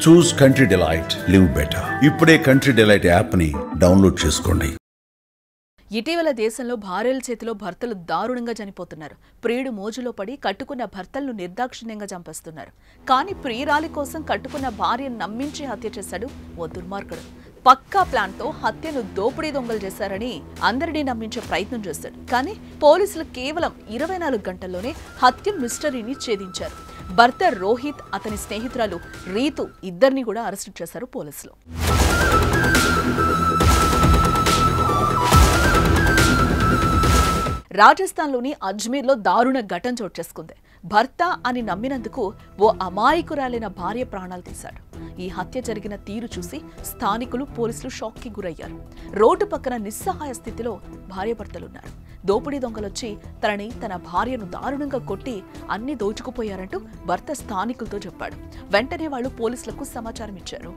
చూస్ country delight, live better. ఇప్పుడే country delight యాప్ని download చేసుకోండి. ఇటీవల దేశంలో భార్యల చేతిలో భర్తలు దారుణంగా చనిపోతున్నారు. ప్రియుడు మోజులో పడి కట్టుకున్న భర్తలను నిర్దాక్షిణ్యంగా చంపేస్తున్నారు. కానీ ప్రియురాలి కోసం కట్టుకున్న భార్యను నమ్మించి హత్య చేశాడు ఓ దుర్మార్గుడు. పక్కా ప్లాన్తో హత్యను దోపిడీ దొంగలు చేశారని అందరినీ నమ్మించే ప్రయత్నం చేశాడు. కానీ పోలీసులు కేవలం 24 గంటల్లోనే హత్య మిస్టరీని ఛేదించారు. భర్త రోహిత్, అతని స్నేహితురాలు రీతు ఇద్దరిని కూడా అరెస్టు చేశారు పోలీసులు. రాజస్థాన్లోని అజ్మీర్లో దారుణ ఘటన చోటు చేసుకుంది. భర్త అని నమ్మినందుకు ఓ అమాయకురాలైన భార్య ప్రాణాలు తీశాడు. ఈ హత్య జరిగిన తీరు చూసి స్థానికులు, పోలీసులు షాక్కి గురయ్యారు. రోడ్డు పక్కన నిస్సహాయ స్థితిలో భార్యాభర్తలున్నారు. దోపిడీ దొంగలొచ్చి తన భార్యను దారుణంగా కొట్టి అన్ని దోచుకుపోయారంటూ భర్త స్థానికులతో చెప్పాడు. వెంటనే వాళ్ళు పోలీసులకు సమాచారం ఇచ్చారు.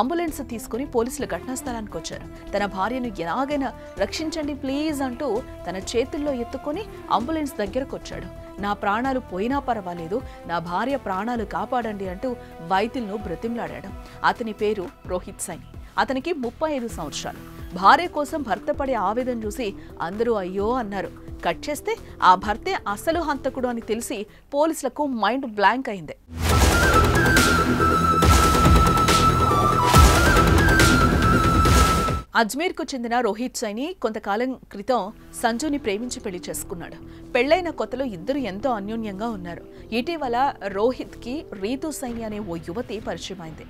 అంబులెన్స్ తీసుకుని పోలీసులు ఘటనా స్థలానికి వచ్చారు. తన భార్యను ఎలాగైనా రక్షించండి ప్లీజ్ అంటూ తన చేతుల్లో ఎత్తుకొని అంబులెన్స్ దగ్గరకు వచ్చాడు. నా ప్రాణాలు పోయినా పర్వాలేదు, నా భార్య ప్రాణాలు కాపాడండి అంటూ వైద్యులను బ్రతిమలాడాడు. అతని పేరు రోహిత్ సైని. అతనికి 35 సంవత్సరాలు. భార్య కోసం భర్త పడే ఆవేదన చూసి అందరూ అయ్యో అన్నారు. కట్ చేస్తే ఆ భర్తే అసలు హంతకుడు అని తెలిసి పోలీసులకు మైండ్ బ్లాంక్ అయింది. అజ్మీర్కు చెందిన రోహిత్ సైని కొంతకాలం క్రితం సంజుని ప్రేమించి పెళ్లి చేసుకున్నాడు. పెళ్లైన కొత్తలో ఇద్దరు ఎంతో అన్యోన్యంగా ఉన్నారు. ఇటీవల రోహిత్కి రీతు సైని అనే ఓ యువతి పరిచయం అయింది.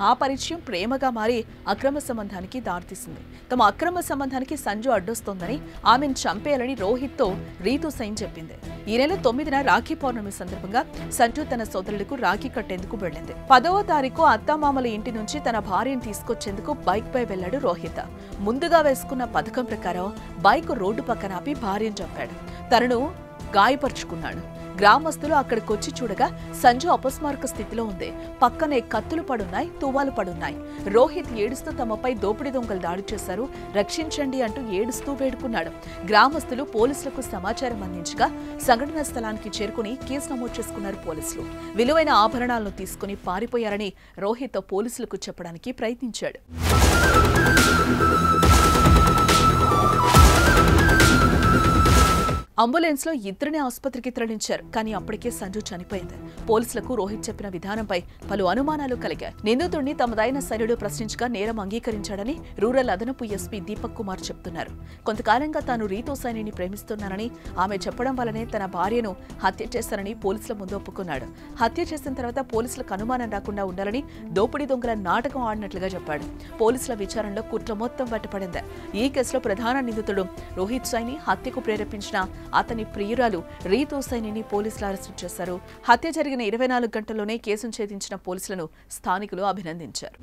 ఆ పరిచయం ప్రేమగా మారి అక్రమ సంబంధానికి దారితీసింది. తమ అక్రమ సంబంధానికి సంజు అడ్డొస్తోందని, ఆమెను చంపేయాలని రోహిత్తో రీతు సైని చెప్పింది. ఈ నెల 9న రాఖీ పౌర్ణమి సందర్భంగా సంజు తన సోదరులకు రాఖీ కట్టేందుకు వెళ్లింది. 10వ తారీఖు అత్తామామల ఇంటి నుంచి తన భార్యను తీసుకొచ్చేందుకు బైక్ పై వెళ్లాడు రోహిత్. ముందుగా వేసుకున్న పథకం ప్రకారం బైక్ రోడ్డు పక్కన ఆపి భార్యను చంపాడు. తనను గాయపరుచుకున్నాడు. గ్రామస్తులు అక్కడికొచ్చి చూడగా సంజు అపస్మారక స్థితిలో ఉంది. పక్కనే కత్తులు పడున్నాయి, తువ్వాలు పడున్నాయి. రోహిత్ ఏడుస్తూ తమపై దోపిడీ దొంగలు దాడి చేశారు, రక్షించండి అంటూ ఏడుస్తూ వేడుకున్నాడు. గ్రామస్తులు పోలీసులకు సమాచారం అందించగా సంఘటనా స్థలానికి చేరుకుని కేసు నమోదు చేసుకున్నారు పోలీసులు. విలువైన ఆభరణాలను తీసుకుని పారిపోయారని రోహిత్ పోలీసులకు చెప్పడానికి ప్రయత్నించాడు. అంబులెన్స్ లో ఇద్దరిని ఆసుపత్రికి తరలించారు. కానీ అప్పటికే సంజు చనిపోయింది. పోలీసులకు రోహిత్ చెప్పిన విధానంపై పలు అనుమానాలు కలిగాయి. నిందితుడిని తమదైన శైలిలో ప్రశ్నించగా నేరం అంగీకరించాడని రూరల్ అదనపు ఎస్పీ దీపక్ కుమార్ చెప్తున్నారు. కొంతకాలంగా తాను రీతు సైనిని ప్రేమిస్తున్నానని, ఆమె చెప్పడం వల్లనే తన భార్యను హత్య చేశారని పోలీసుల ముందు ఒప్పుకున్నాడు. హత్య చేసిన తర్వాత పోలీసులకు అనుమానం రాకుండా ఉండాలని దోపిడీ దొంగల నాటకం ఆడినట్లుగా చెప్పాడు. పోలీసుల విచారణలో కుట్ర మొత్తం బయటపడింది. ఈ కేసులో ప్రధాన నిందితుడు రోహిత్ సైని, హత్యకు ప్రేరేపించిన అతని ప్రియురాలు రీతు సైనిని పోలీసులు అరెస్టు చేశారు. హత్య జరిగిన 24 గంటల్లోనే కేసును ఛేదించిన పోలీసులను స్థానికులు అభినందించారు.